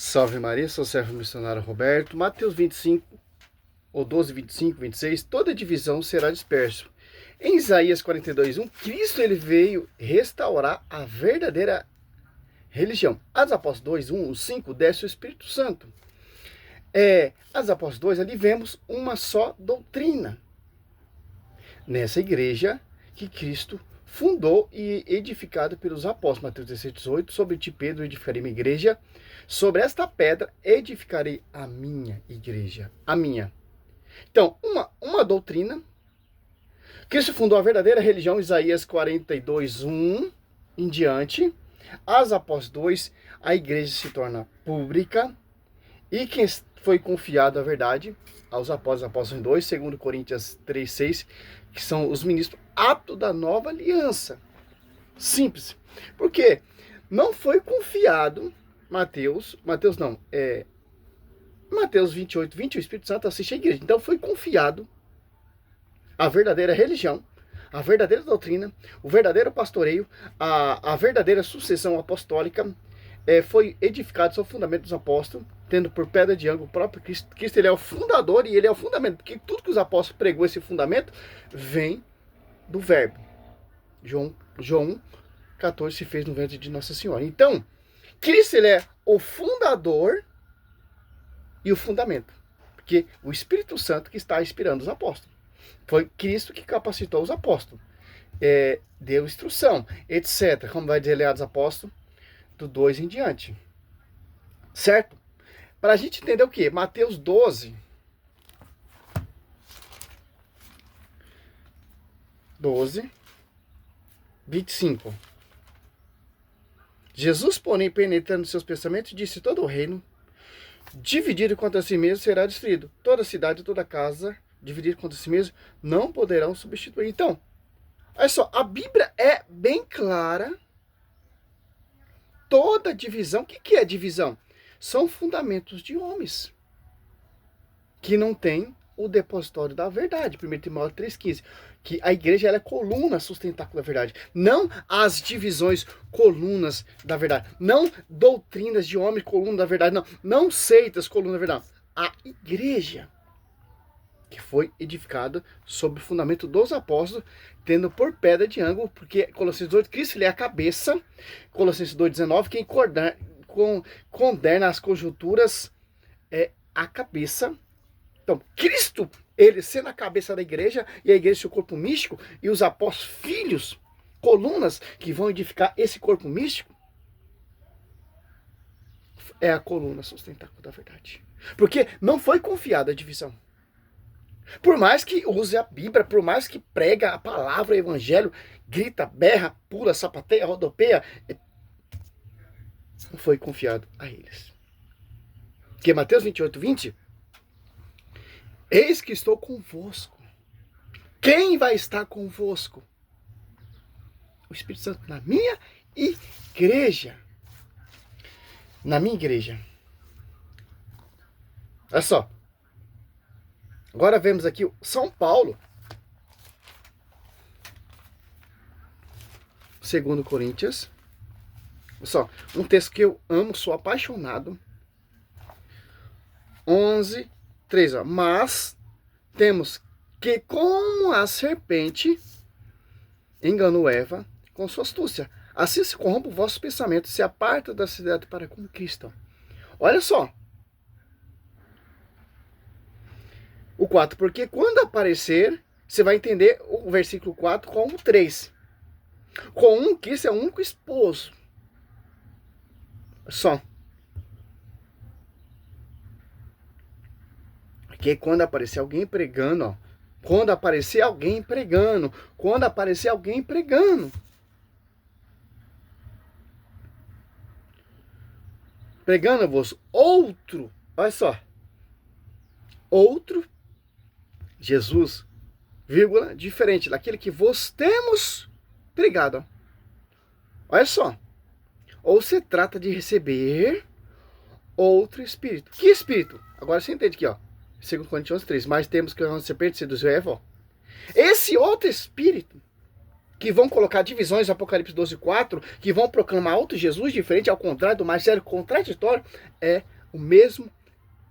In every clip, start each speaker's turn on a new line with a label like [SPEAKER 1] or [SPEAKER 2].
[SPEAKER 1] Salve Maria, sou o servo missionário Roberto. Mateus 25, ou 12, 25, 26, toda divisão será disperso. Em Isaías 42:1, Cristo ele veio restaurar a verdadeira religião. Atos Apóstolos 2:1, o 5, desce o Espírito Santo. Atos Apóstolos 2, ali vemos uma só doutrina. Nessa igreja que Cristo fundou e edificado pelos apóstolos. Mateus 16:18, sobre ti, Pedro, edificarei minha igreja. Sobre esta pedra edificarei a minha igreja. A minha. Então, uma doutrina. Cristo fundou a verdadeira religião, Isaías 42:1 em diante. As Apóstolos 2, a igreja se torna pública. E quem foi confiado a verdade aos apóstolos em 2, 2 Coríntios 3:6, que são os ministros aptos da nova aliança. Simples. Porque não foi confiado Mateus 28:20, o Espírito Santo assiste a igreja. Então foi confiado a verdadeira religião, a verdadeira doutrina, o verdadeiro pastoreio, a verdadeira sucessão apostólica, foi edificado sobre o fundamento dos apóstolos, tendo por pedra de ângulo o próprio Cristo. Cristo ele é o fundador e ele é o fundamento, porque tudo que os apóstolos pregou, esse fundamento, vem do verbo. João 1:14 se fez no ventre de Nossa Senhora. Então, Cristo ele é o fundador e o fundamento, porque o Espírito Santo que está inspirando os apóstolos. Foi Cristo que capacitou os apóstolos, deu instrução, etc. Como vai dizer Atos Apóstolos, do 2 em diante. Certo? Para a gente entender o que? Mateus 12, 25. Jesus, porém, penetrando seus pensamentos, disse: todo o reino dividido contra si mesmo será destruído. Toda cidade e toda casa dividido contra si mesmo não poderão substituir. Então, olha só, a Bíblia é bem clara. Toda divisão, o que é divisão? São fundamentos de homens que não têm o depositório da verdade. 1 Timóteo 3,15. Que a igreja ela é coluna sustentáculo da verdade. Não as divisões, colunas da verdade. Não doutrinas de homens, coluna da verdade. Não seitas, coluna da verdade. A igreja que foi edificada sobre o fundamento dos apóstolos, tendo por pedra de ângulo, porque Colossenses 2, Cristo ele é a cabeça. Colossenses 2,19, quem condena as conjunturas é a cabeça. Então, Cristo, ele sendo a cabeça da igreja, e a igreja seu corpo místico, e os apóstolos filhos, colunas que vão edificar esse corpo místico, é a coluna sustentáculo da verdade. Porque não foi confiada a divisão. Por mais que use a Bíblia, por mais que prega a palavra, o evangelho, grita, berra, pula, sapateia, rodopeia, não foi confiado a eles. Porque Mateus 28:20, eis que estou convosco. Quem vai estar convosco? O Espírito Santo na minha igreja. Na minha igreja. Olha só. Agora vemos aqui São Paulo. 2 Coríntios. Olha só, um texto que eu amo, sou apaixonado. 11:3. Mas temos que, como a serpente enganou Eva com sua astúcia, assim se corrompe o vosso pensamento, se aparta da cidade para com Cristo. Olha só. O 4, porque quando aparecer, você vai entender o versículo 4 como 3. Com um, Cristo é o único esposo. Só. Porque quando aparecer alguém pregando, ó. Quando aparecer alguém pregando. Quando aparecer alguém pregando. Pregando-vos outro. Olha só. Outro. Jesus, vírgula, diferente daquele que vos temos pregado. Olha só. Ou se trata de receber outro espírito. Que espírito? Agora você entende aqui, ó. 2 Coríntios 3. Mas temos que a serpente seduziu Eva. Esse outro espírito que vão colocar divisões, Apocalipse 12:4, que vão proclamar outro Jesus diferente, ao contrário do mais sério, contraditório, é o mesmo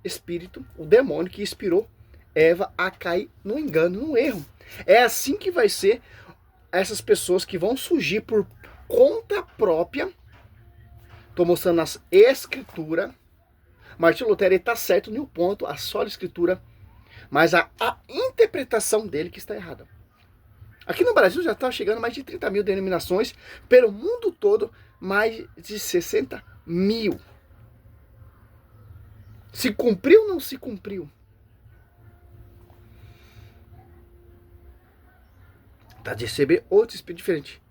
[SPEAKER 1] espírito, o demônio que inspirou Eva a cair no engano, no erro. É assim que vai ser essas pessoas que vão surgir por conta própria. Estou mostrando nas escrituras. Martinho Lutero está certo no ponto, a sólida escritura, mas a interpretação dele que está errada. Aqui no Brasil já está chegando mais de 30 mil denominações, pelo mundo todo mais de 60 mil. Se cumpriu ou não se cumpriu? Está de receber outro espírito diferente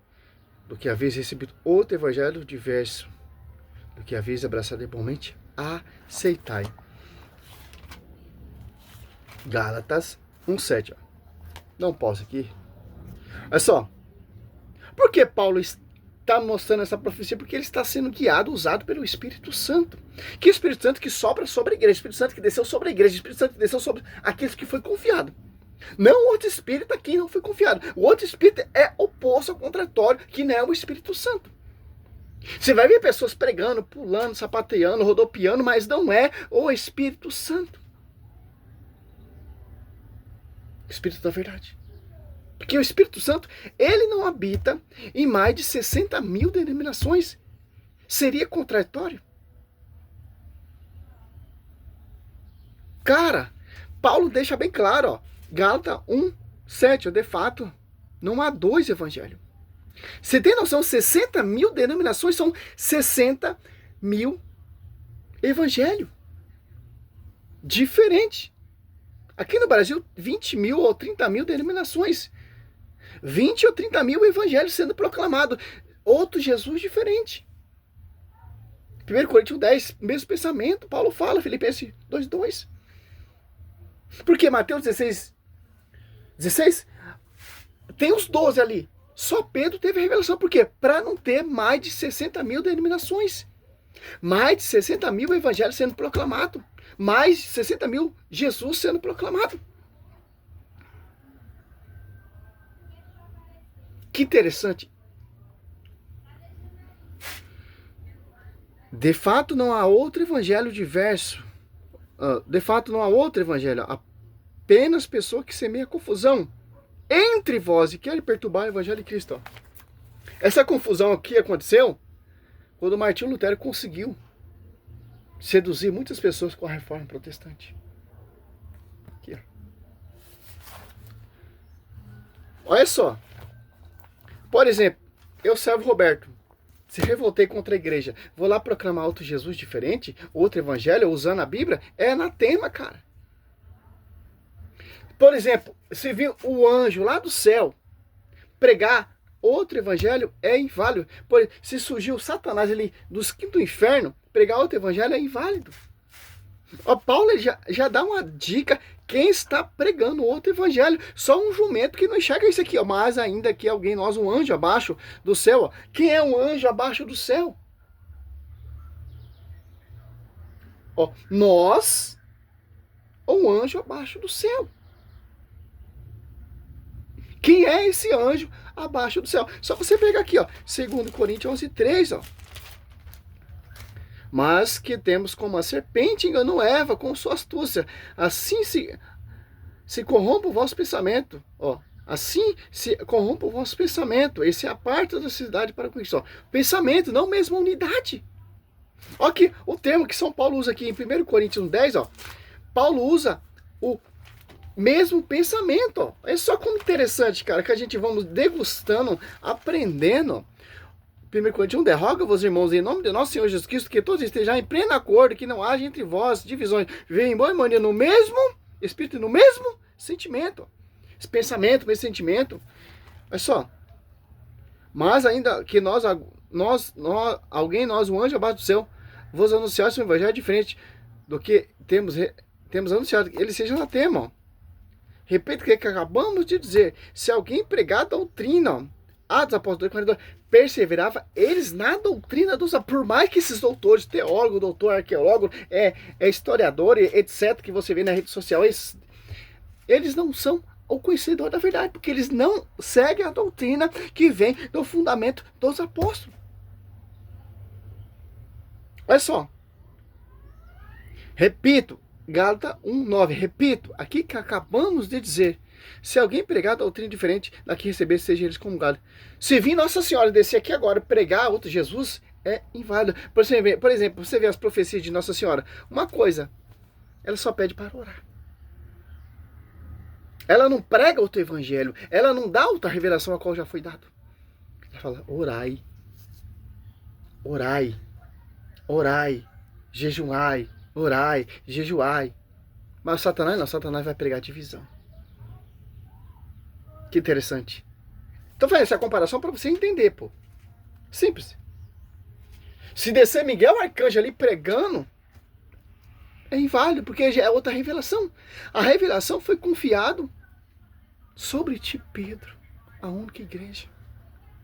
[SPEAKER 1] do que haveis recebido outro evangelho diverso, do que haveis abraçado igualmente, aceitai. Gálatas 1:7. Não posso aqui. Olha só. Por que Paulo está mostrando essa profecia? Porque ele está sendo guiado, usado pelo Espírito Santo. Que Espírito Santo que sopra sobre a igreja, Espírito Santo que desceu sobre a igreja, Espírito Santo que desceu sobre aqueles que foi confiado. Não o outro espírito aqui não foi confiado. O outro espírito é oposto ao contraditório, que não é o Espírito Santo. Você vai ver pessoas pregando, pulando, sapateando, rodopiando, mas não é o Espírito Santo. O Espírito da verdade. Porque o Espírito Santo, ele não habita em mais de 60 mil denominações. Seria contraditório? Cara, Paulo deixa bem claro, ó. Gálatas 1:7, de fato, não há dois evangelhos. Você tem noção, 60 mil denominações são 60 mil evangelhos. Diferente. Aqui no Brasil, 20 mil ou 30 mil denominações. 20 ou 30 mil evangelhos sendo proclamados. Outro Jesus diferente. 1 Coríntios 10, mesmo pensamento. Paulo fala, Filipenses 2:2. Porque Mateus 16, tem os 12 ali. Só Pedro teve a revelação. Por quê? Para não ter mais de 60 mil denominações. Mais de 60 mil evangelhos sendo proclamados. Mais de 60 mil Jesus sendo proclamado. Que interessante. De fato, não há outro evangelho diverso. De fato, não há outro evangelho. Apenas pessoa que semeia confusão entre vós e quer perturbar o evangelho de Cristo. Ó. Essa confusão aqui aconteceu quando Martinho Lutero conseguiu seduzir muitas pessoas com a reforma protestante. Aqui, ó. Olha só. Por exemplo, eu, Servo Roberto, se revoltei contra a igreja, vou lá proclamar outro Jesus diferente, outro evangelho, usando a Bíblia, é anatema, cara. Por exemplo, se vir o anjo lá do céu pregar outro evangelho, é inválido. Se surgiu Satanás ali dos quinto do inferno, pregar outro evangelho é inválido. Ó, Paulo já dá uma dica, quem está pregando outro evangelho, só um jumento que não enxerga isso aqui, ó, mas ainda que alguém, nós, um anjo abaixo do céu. Ó. Quem é um anjo abaixo do céu? Ó, nós, um anjo abaixo do céu. Quem é esse anjo abaixo do céu? Só você pegar aqui, ó, 2 Coríntios 11:3, ó. Mas que temos como a serpente enganou Eva com sua astúcia. Assim se corrompe o vosso pensamento. Ó, assim se corrompe o vosso pensamento. Esse é a parte da cidade para Cristo. Ó, pensamento, não mesmo unidade. Olha aqui o termo que São Paulo usa aqui em 1 Coríntios 10, ó. Paulo usa o mesmo pensamento. Ó. É só como interessante, cara, que a gente vamos degustando, aprendendo. 1 Coríntios 1, rogo-vos, irmãos, em nome de nosso Senhor Jesus Cristo, que todos estejam em pleno acordo, que não haja entre vós divisões, vivem em boa harmonia no mesmo espírito, no mesmo sentimento. Esse pensamento, esse sentimento. Olha só. Mas ainda que nós, um anjo abaixo do céu, vos anunciasse um evangelho diferente do que temos anunciado, ele seja anatema. Ó. Repito o que acabamos de dizer. Se alguém pregar a doutrina, ó, Atos Apóstolos 2:42, perseverava eles na doutrina dos apóstolos. Por mais que esses doutores, teólogo, doutor, arqueólogo, historiador, etc., que você vê na rede social, eles não são o conhecedor da verdade, porque eles não seguem a doutrina que vem do fundamento dos apóstolos. Olha só. Repito, Gálatas 1:9. Repito, aqui que acabamos de dizer. Se alguém pregar doutrina diferente da que receber, seja eles comungados. Se vir Nossa Senhora descer aqui agora e pregar outro Jesus, é inválido. Por exemplo, você vê as profecias de Nossa Senhora. Uma coisa, ela só pede para orar. Ela não prega outro evangelho. Ela não dá outra revelação a qual já foi dado. Ela fala, orai. Orai. Orai. Jejuai. Orai. Jejuai. Mas Satanás não. Satanás vai pregar divisão. Que interessante. Então faz essa comparação para você entender, pô. Simples. Se descer Miguel Arcanjo ali pregando, é inválido, porque já é outra revelação. A revelação foi confiado sobre ti, Pedro, a única igreja.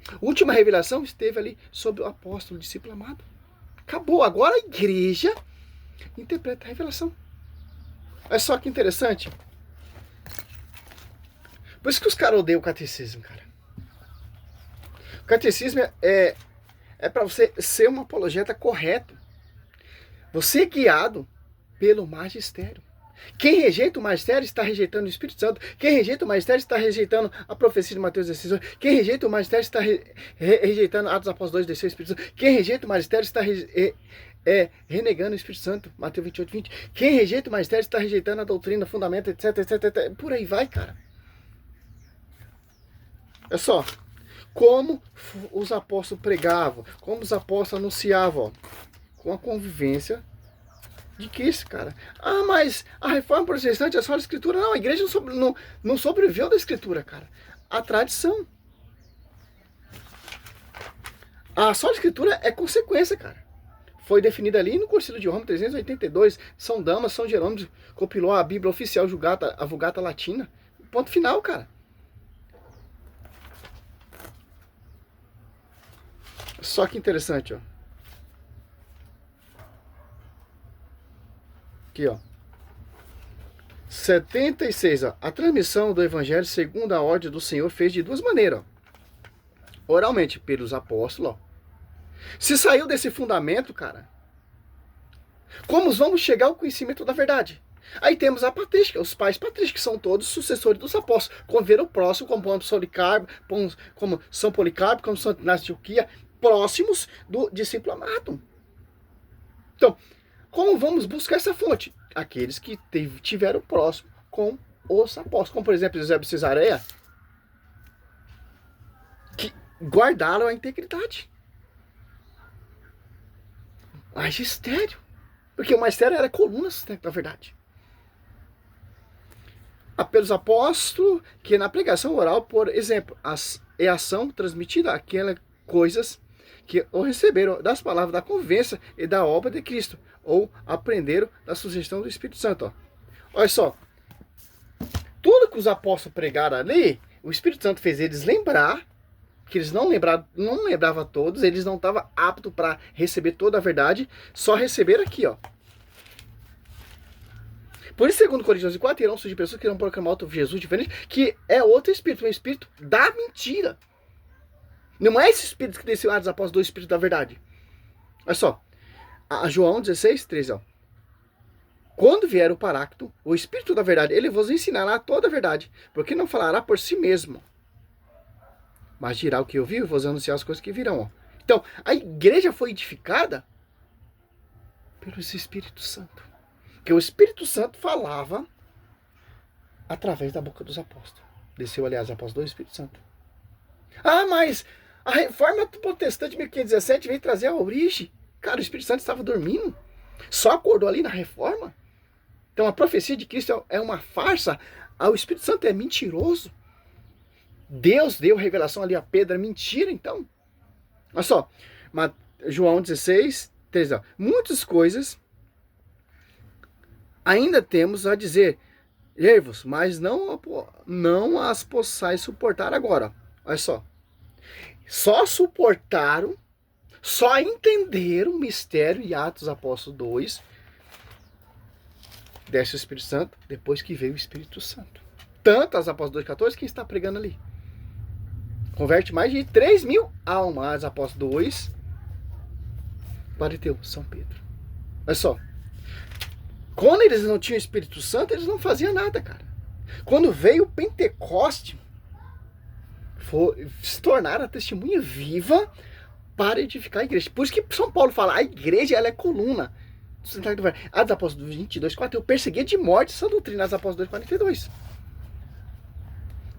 [SPEAKER 1] A última revelação esteve ali sobre o apóstolo, o discípulo amado. Acabou. Agora a igreja interpreta a revelação. Olha só que interessante. Por isso que os caras odeiam o catecismo, cara. O catecismo é para você ser um apologeta correto. Você é guiado pelo magistério. Quem rejeita o magistério está rejeitando o Espírito Santo. Quem rejeita o magistério está rejeitando a profecia de Mateus 16. Quem rejeita o magistério está rejeitando Atos dos Apóstolos 2, 16, Espírito Santo. Quem rejeita o magistério está renegando o Espírito Santo. Mateus 28, 20. Quem rejeita o magistério está rejeitando a doutrina, fundamento, etc, etc, etc. Por aí vai, cara. É só. Como os apóstolos pregavam, como os apóstolos anunciavam, ó, com a convivência de Cristo, cara. Ah, mas a reforma protestante é só a escritura. Não, a igreja não sobreviveu da escritura, cara. A tradição. A só escritura é consequência, cara. Foi definida ali no Concílio de Roma 382. São Damas, São Jerônimo compilou a Bíblia oficial, a Vulgata Latina. Ponto final, cara. Só que interessante, ó. Aqui, ó. 76, ó. A transmissão do evangelho segundo a ordem do Senhor fez de duas maneiras, ó. Oralmente, pelos apóstolos, ó. Se saiu desse fundamento, cara, como vamos chegar ao conhecimento da verdade? Aí temos a patrística, os pais patrísticos, que são todos sucessores dos apóstolos. Conviver o próximo, como São Policarpo, como São Inácio de Antioquia, próximos do discípulo amado. Então, como vamos buscar essa fonte? Aqueles que tiveram próximo com os apóstolos. Como, por exemplo, José de Cesareia, que guardaram a integridade. Magistério. Porque o magistério era coluna da verdade. Pelos apóstolos, que na pregação oral, por exemplo, é ação transmitida aquelas coisas que ou receberam das palavras da convivência e da obra de Cristo, ou aprenderam da sugestão do Espírito Santo. Ó. Olha só, tudo que os apóstolos pregaram ali, o Espírito Santo fez eles lembrar, que eles não lembravam todos, eles não estavam aptos para receber toda a verdade, só receberam aqui, ó. Por isso, segundo Coríntios 4, irão surgir pessoas que irão proclamar outro Jesus diferente, que é outro espírito, um espírito da mentira. Não é esse espírito que desceu dos apóstolos do espírito da verdade. Olha só, a João 16, 13, ó. Quando vier o Paráclito, o Espírito da verdade, ele vos ensinará toda a verdade, porque não falará por si mesmo, mas dirá o que ouviu e vos anunciar as coisas que virão. Ó. Então, a igreja foi edificada pelo Espírito Santo. Porque o Espírito Santo falava através da boca dos apóstolos. Desceu, aliás, apóstolo do Espírito Santo. Ah, mas a reforma protestante de 1517 veio trazer a origem. Cara, o Espírito Santo estava dormindo. Só acordou ali na reforma. Então a profecia de Cristo é uma farsa. O Espírito Santo é mentiroso. Deus deu revelação ali a Pedro. É mentira, então. Olha só. João 16, 13. Ó. Muitas coisas ainda temos a dizer. Ei-vos, mas não as possais suportar agora. Olha só. Só suportaram, só entenderam o mistério e Atos dos Apóstolos 2, desce o Espírito Santo, depois que veio o Espírito Santo. tanto as Apóstolos 2,14, quem está pregando ali? Converte mais de 3.000 almas, Apóstolos 2, 41, São Pedro. Olha só. Quando eles não tinham Espírito Santo, eles não faziam nada, cara. Quando veio o Pentecoste, se tornaram a testemunha viva para edificar a igreja. Por isso que São Paulo fala, a igreja ela é coluna. A dos Apóstolos 22,4, eu perseguia de morte essa doutrina, as Apóstolos 2,42.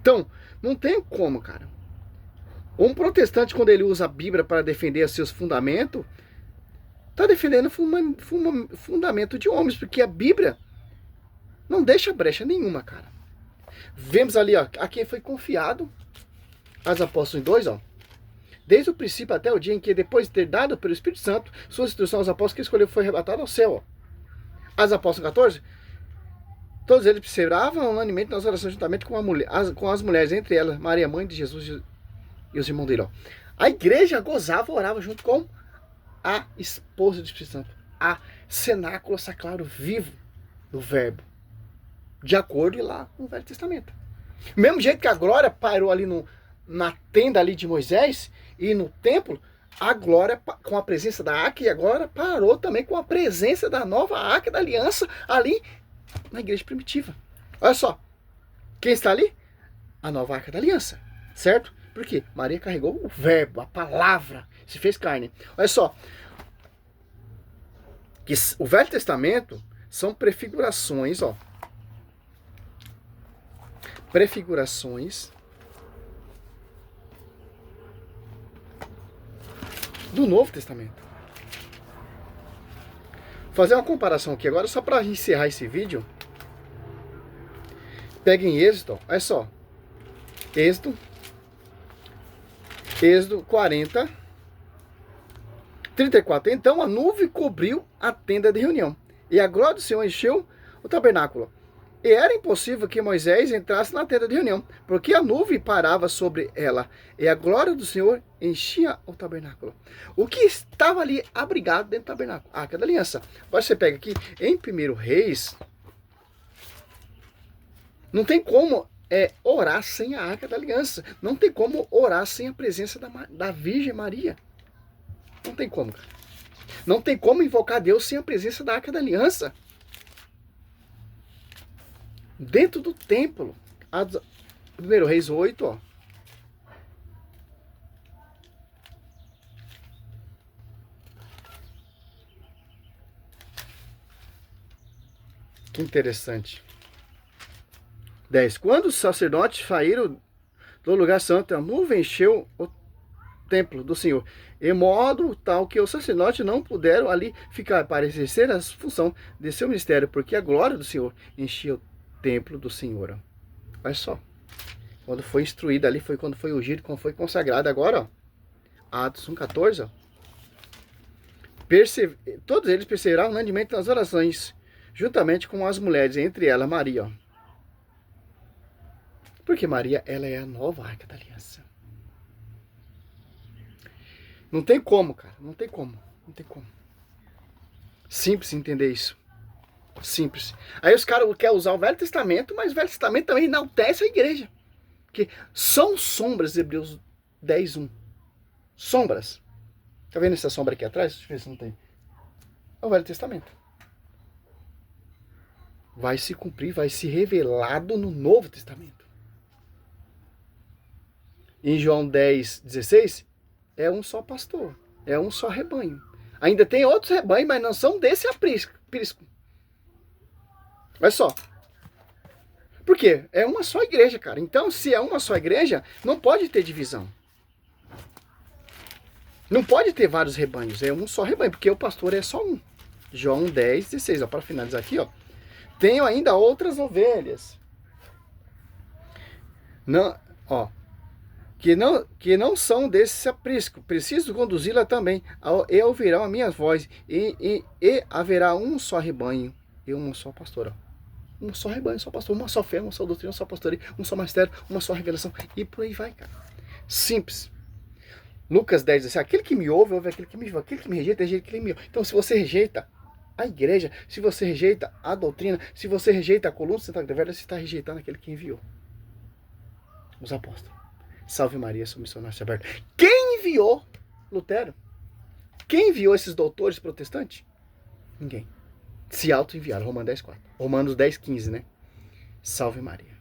[SPEAKER 1] Então, não tem como, cara. Um protestante, quando ele usa a Bíblia para defender seus fundamentos, está defendendo fundamento de homens, porque a Bíblia não deixa brecha nenhuma, cara. Vemos ali, ó, a quem foi confiado as Apóstolos 2, ó. Desde o princípio até o dia em que, depois de ter dado pelo Espírito Santo sua instrução aos apóstolos, que escolheu foi arrebatado ao céu, ó. As Apóstolos 14, todos eles perseveravam unanimemente nas orações juntamente com as mulheres, entre elas Maria, mãe de Jesus e os irmãos dele, ó. A igreja gozava, orava junto com a esposa do Espírito Santo, a cenáculo sacrário vivo do verbo, de acordo lá no Velho Testamento. Mesmo jeito que a glória parou ali na tenda ali de Moisés e no templo, a glória com a presença da arca, e agora parou também com a presença da nova arca da aliança ali na igreja primitiva. Olha só, quem está ali? A nova arca da aliança, certo? Por quê? Maria carregou o verbo, a palavra, se fez carne. Olha só, que o Velho Testamento são prefigurações, ó. Prefigurações do Novo Testamento. Vou fazer uma comparação aqui agora, só para encerrar esse vídeo. Pega em Êxodo, ó, olha só. Êxodo 40, 34. Então a nuvem cobriu a tenda de reunião, e a glória do Senhor encheu o tabernáculo. E era impossível que Moisés entrasse na tenda de reunião, porque a nuvem parava sobre ela, e a glória do Senhor enchia o tabernáculo. O que estava ali abrigado dentro do tabernáculo? A Arca da Aliança. Agora você pega aqui, em 1 Reis, não tem como orar sem a Arca da Aliança. Não tem como orar sem a presença da Virgem Maria. Não tem como, cara. Não tem como invocar Deus sem a presença da Arca da Aliança. Dentro do templo, 1 Reis 8, ó. Que interessante. 10. Quando os sacerdotes saíram do lugar santo, a nuvem encheu o templo do Senhor, em modo tal que os sacerdotes não puderam ali ficar para exercer a função de seu ministério, porque a glória do Senhor enchia o templo do Senhor. Olha só. Quando foi instruído ali, foi quando foi ungido, quando foi consagrado. Agora, ó, Atos 1,14, ó. Todos eles perseveraram unanimemente nas orações, juntamente com as mulheres, entre elas Maria, ó. Porque Maria, ela é a nova Arca da Aliança. Não tem como, cara. Não tem como. Não tem como. Simples entender isso. Simples. Aí os caras querem usar o Velho Testamento, mas o Velho Testamento também enaltece a igreja. Porque são sombras, Hebreus 10:1. Sombras. Tá vendo essa sombra aqui atrás? Deixa eu ver se não tem. É o Velho Testamento. Vai se cumprir, vai se revelado no Novo Testamento. Em João 10:16, é um só pastor, é um só rebanho. Ainda tem outros rebanhos, mas não são desse aprisco. Olha só. Por quê? É uma só igreja, cara. Então, se é uma só igreja, não pode ter divisão. Não pode ter vários rebanhos. É um só rebanho, porque o pastor é só um. João 10:16. Para finalizar aqui, ó. Tenho ainda outras ovelhas. Não, ó. Que não são desse aprisco. Preciso conduzi-la também. E ouvirão a minha voz. E haverá um só rebanho e uma só pastora. Um só rebanho, um só pastor, uma só fé, uma só doutrina, uma só pastoria, um só mistério, uma só revelação. E por aí vai, cara. Simples. Lucas 10 diz assim, aquele que me ouve, ouve aquele que me ouve. Aquele que me rejeita, rejeita aquele que me ouve. Então, se você rejeita a igreja, se você rejeita a doutrina, se você rejeita a coluna central da verdade, você está rejeitando aquele que enviou. Os apóstolos. Salve Maria, sou missionário aberto. Quem enviou Lutero? Quem enviou esses doutores protestantes? Ninguém. Se auto-enviaram. Romanos 10:4. Romanos 10:15, né? Salve Maria.